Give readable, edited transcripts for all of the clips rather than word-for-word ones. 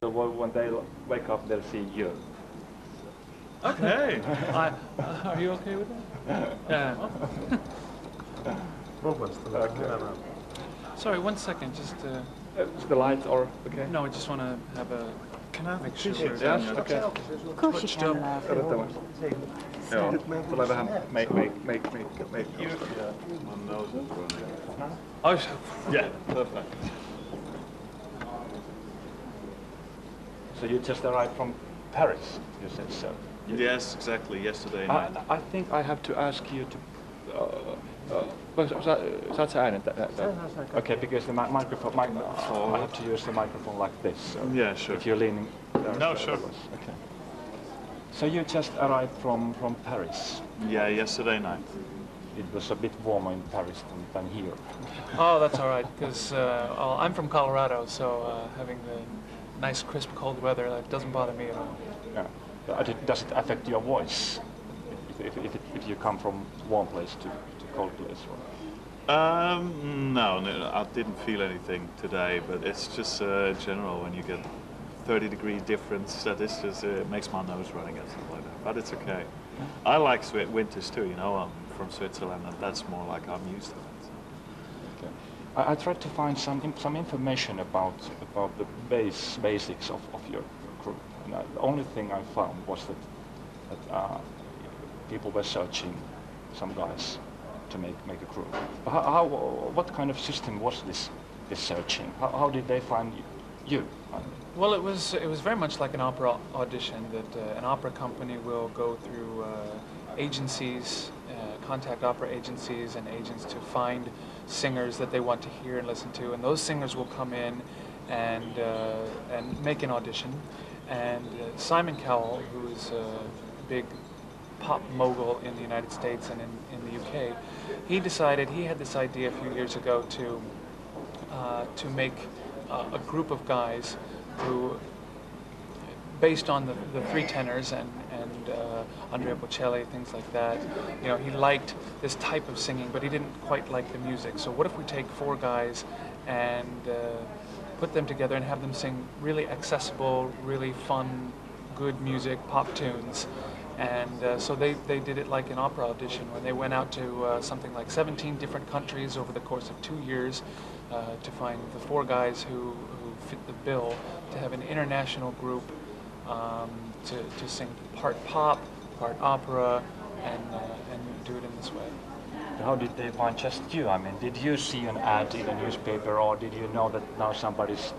When they wake up, they'll see you. Okay. Are you okay with that? Yeah. Okay. Sorry, 1 second. Just. Is the light or okay? No, I just want to have a. Can I make sure? Yes, okay. Of course you can laugh. Joo, tulee vähän make. Oh, Yeah, perfect. So you just arrived from Paris, you said so. Yes, exactly, yesterday night. I think I have to ask you to... Saat sä äänen? Okay, because the microphone... I have to use the microphone like this. So Yeah, sure. if you're leaning... No, sure. Okay. So you just arrived from Paris. Yeah, yesterday night. It was a bit warmer in Paris than here. oh, that's all right. Because I'm from Colorado, so having the nice, crisp, cold weather that doesn't bother me at all. Yeah. Does it affect your voice if you come from warm place to cold place? No, I didn't feel anything today, but it's just general when you get 30-degree difference. That is just makes my nose running and stuff like that. But it's okay. I like winters too. You know, I'm from Switzerland, and that's more like I'm used to it. So. Okay. I tried to find some information about the basics of your group. And the only thing I found was that people were searching some guys to make a group. What kind of system was this searching? How did they find you? Well, it was very much like an opera audition. That an opera company will go through agencies, contact opera agencies and agents to find singers that they want to hear and listen to, and those singers will come in and make an audition. And Simon Cowell, who is a big pop mogul in the United States and in the UK, he had this idea a few years ago to make a group of guys who, based on the three tenors and Andrea Bocelli, things like that, you know, he liked this type of singing, but he didn't quite like the music. So what if we take 4 guys and put them together and have them sing really accessible, really fun, good music, pop tunes. And so they did it like an opera audition, where they went out to something like 17 different countries over the course of 2 years to find the 4 guys who fit the bill to have an international group to sing part pop, part opera, and do it in this way. How did they find just you? I mean, did you see an ad in a newspaper, or did you know that now somebody's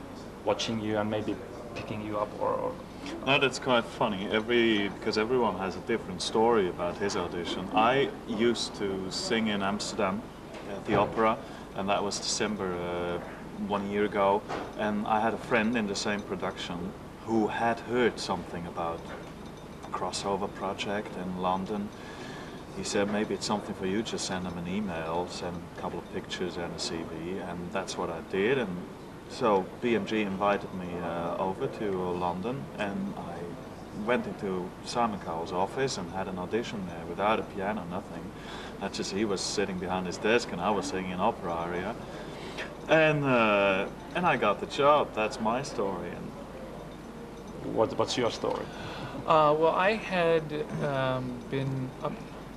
watching you and maybe picking you up, or? No, that's quite funny. Because everyone has a different story about his audition. I used to sing in Amsterdam at the opera, and that was December 1 year ago. And I had a friend in the same production who had heard something about a crossover project in London. He said, maybe it's something for you, just send them an email, send a couple of pictures and a CV, and that's what I did. And so BMG invited me over to London, and I went into Simon Cowell's office and had an audition there without a piano, nothing. That's just, he was sitting behind his desk and I was singing an opera aria. And I got the job. That's my story. And What's your story? Well, I had been up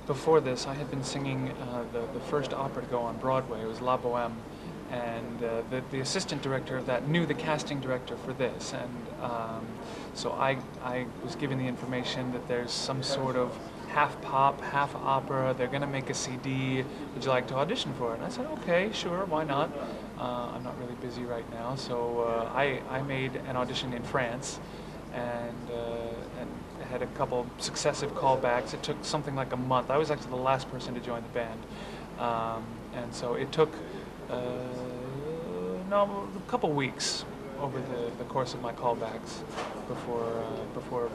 before this. I had been singing the first opera to go on Broadway. It was La Boheme, and the assistant director of that knew the casting director for this, and so I was given the information that there's some sort of half pop, half opera. They're going to make a CD. Would you like to audition for it? And I said, okay, sure, why not? I'm not really busy right now, so I made an audition in France, and had a couple successive callbacks. It took something like a month. I was actually the last person to join the band, and so it took a couple weeks over the course of my callbacks before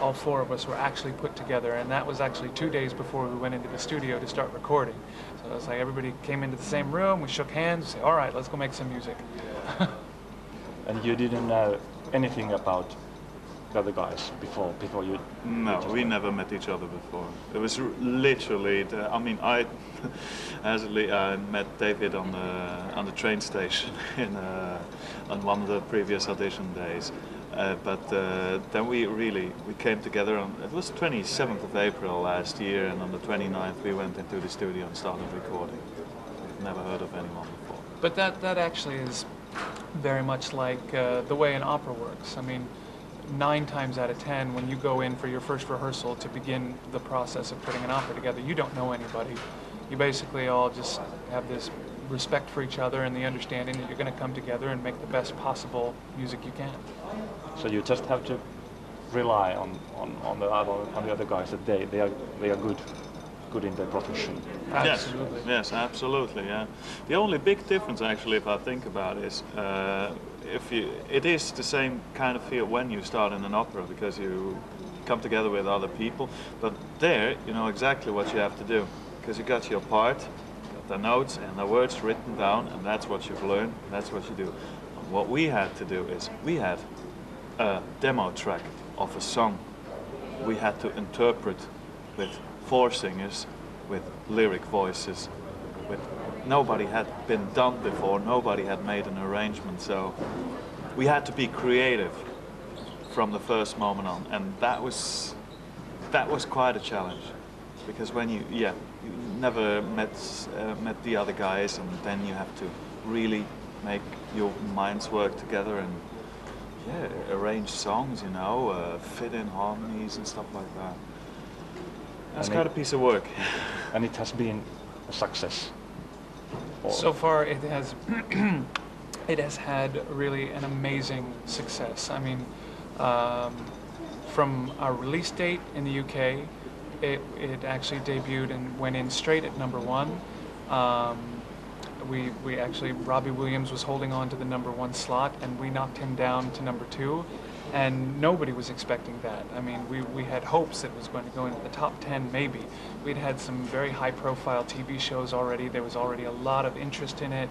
all 4 of us were actually put together, and that was actually 2 days before we went into the studio to start recording. So it was like everybody came into the same room, we shook hands, we said, all right, let's go make some music. And you didn't know anything about the other guys before you? No, we never met each other before. It was literally. I mean, I met David on the train station on one of the previous audition days. But then we came together on, it was 27th of April last year, and on the 29th we went into the studio and started recording. We've never heard of anyone before. But that actually is very much like the way an opera works. I mean, 9 times out of 10, when you go in for your first rehearsal to begin the process of putting an opera together, you don't know anybody. You basically all just have this respect for each other and the understanding that you're going to come together and make the best possible music you can. So you just have to rely on the other guys that they are good in their profession. Absolutely. Yes, absolutely. Yeah. The only big difference, actually, if I think about it, is it is the same kind of feel when you start in an opera, because you come together with other people. But there, you know exactly what you have to do, because you got your part, the notes and the words written down, and that's what you've learned, that's what you do. What we had to do is we had a demo track of a song we had to interpret with 4 singers, with lyric voices, with nobody had been done before, nobody had made an arrangement, so we had to be creative from the first moment on, and that was quite a challenge, because when you never met the other guys, and then you have to really make your minds work together and arrange songs, you know, fit in harmonies and stuff like that. That's quite a piece of work. And it has been a success. So far it has it has had really an amazing success. I mean, from our release date in the UK, it actually debuted and went in straight at #1. We actually, Robbie Williams was holding on to the #1 slot, and we knocked him down to #2, and nobody was expecting that. I mean, we had hopes it was going to go into the top 10 maybe. We'd had some very high profile TV shows already, there was already a lot of interest in it,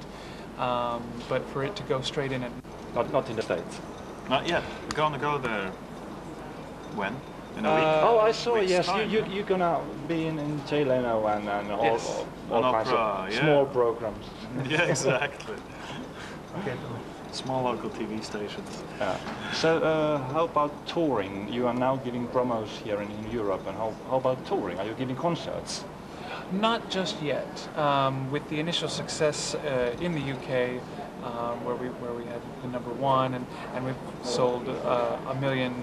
but for it to go straight in and... Not in the States? Not yet. We're gonna go there. When? In a week? Oh, I saw, yes, time. you're gonna be in Chileno and Yes. all kinds opera, of yeah. small programs. Yeah, exactly. Small local TV stations. So how about touring? You are now giving promos here in Europe, and how about touring? Are you giving concerts? Not just yet. With the initial success in the UK, where we had the #1, and we've sold 1.5 million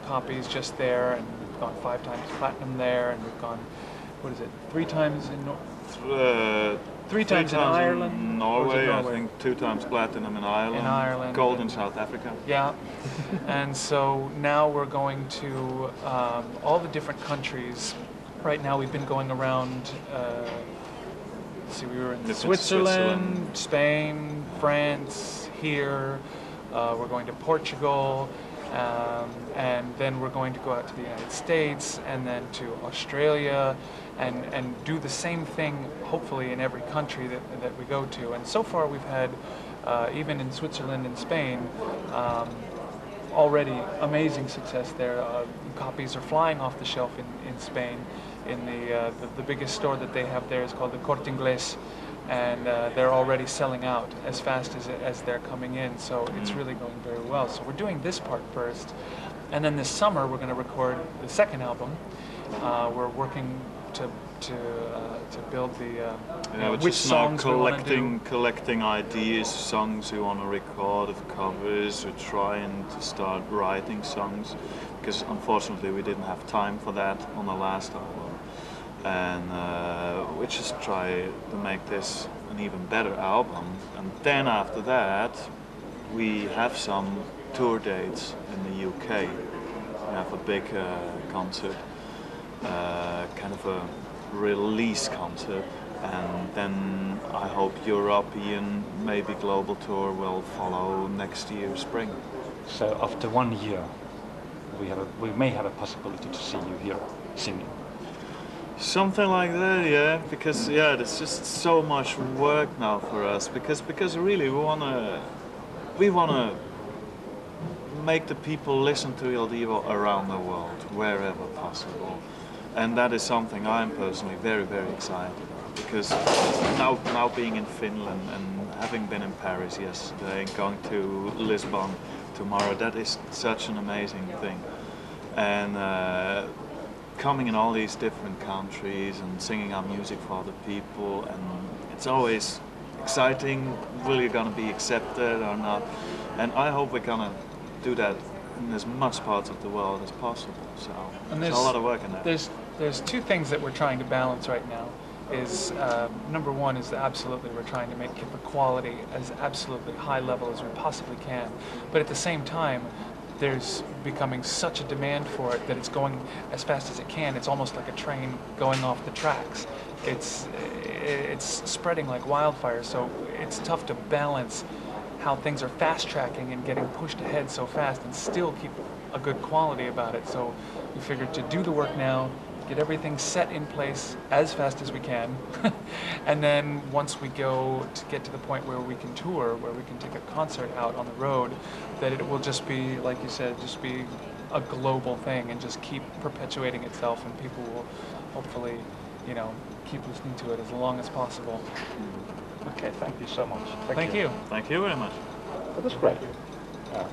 copies just there, and we've gone 5 times platinum there, and we've gone, what is it, 3 times in 3 times in Ireland, in Norway, I think 2 times platinum in Ireland, gold in South Africa. Yeah, and so now we're going to all the different countries. Right now we've been going around, let's see, we were in Switzerland, Spain, France, here, we're going to Portugal, and then we're going to go out to the United States, and then to Australia, and do the same thing, hopefully, in every country that we go to. And so far we've had, even in Switzerland and Spain, already amazing success there. Copies are flying off the shelf in Spain. In the biggest store that they have there is called the Corte Inglés, and they're already selling out as fast as they're coming in, so it's really going very well. So we're doing this part first, and then this summer we're going to record the second album. We're working to build the which songs we want to do. Collecting ideas, songs we want to record, of covers. We're trying to start writing songs, because unfortunately we didn't have time for that on the last album, and we just try to make this an even better album. And then after that we have some tour dates in the UK. We have a big concert, kind of a release concert, and then I hope European, maybe global tour will follow next year spring. So after 1 year we may have a possibility to see you here singing. Something like that, yeah, because there's just so much work now for us, because really we wanna make the people listen to Il Divo around the world, wherever possible. And that is something I'm personally very, very excited about, because now being in Finland and having been in Paris yesterday and going to Lisbon tomorrow, that is such an amazing thing. And coming in all these different countries and singing our music for other people, and it's always exciting, will you gonna be accepted or not? And I hope we're gonna do that in as much parts of the world as possible. So there's a lot of work in that. There's two things that we're trying to balance right now. Is number one is absolutely we're trying to make the quality as absolutely high level as we possibly can, but at the same time there's becoming such a demand for it that it's going as fast as it can. It's almost like a train going off the tracks. It's spreading like wildfire, so it's tough to balance how things are fast tracking and getting pushed ahead so fast and still keep a good quality about it. So we figured to do the work now, get everything set in place as fast as we can, and then once we get to the point where we can tour, where we can take a concert out on the road, that it will just be, like you said, just be a global thing and just keep perpetuating itself, and people will hopefully, keep listening to it as long as possible. Okay, thank you so much. Thank you. Thank you very much. That was great. Yeah.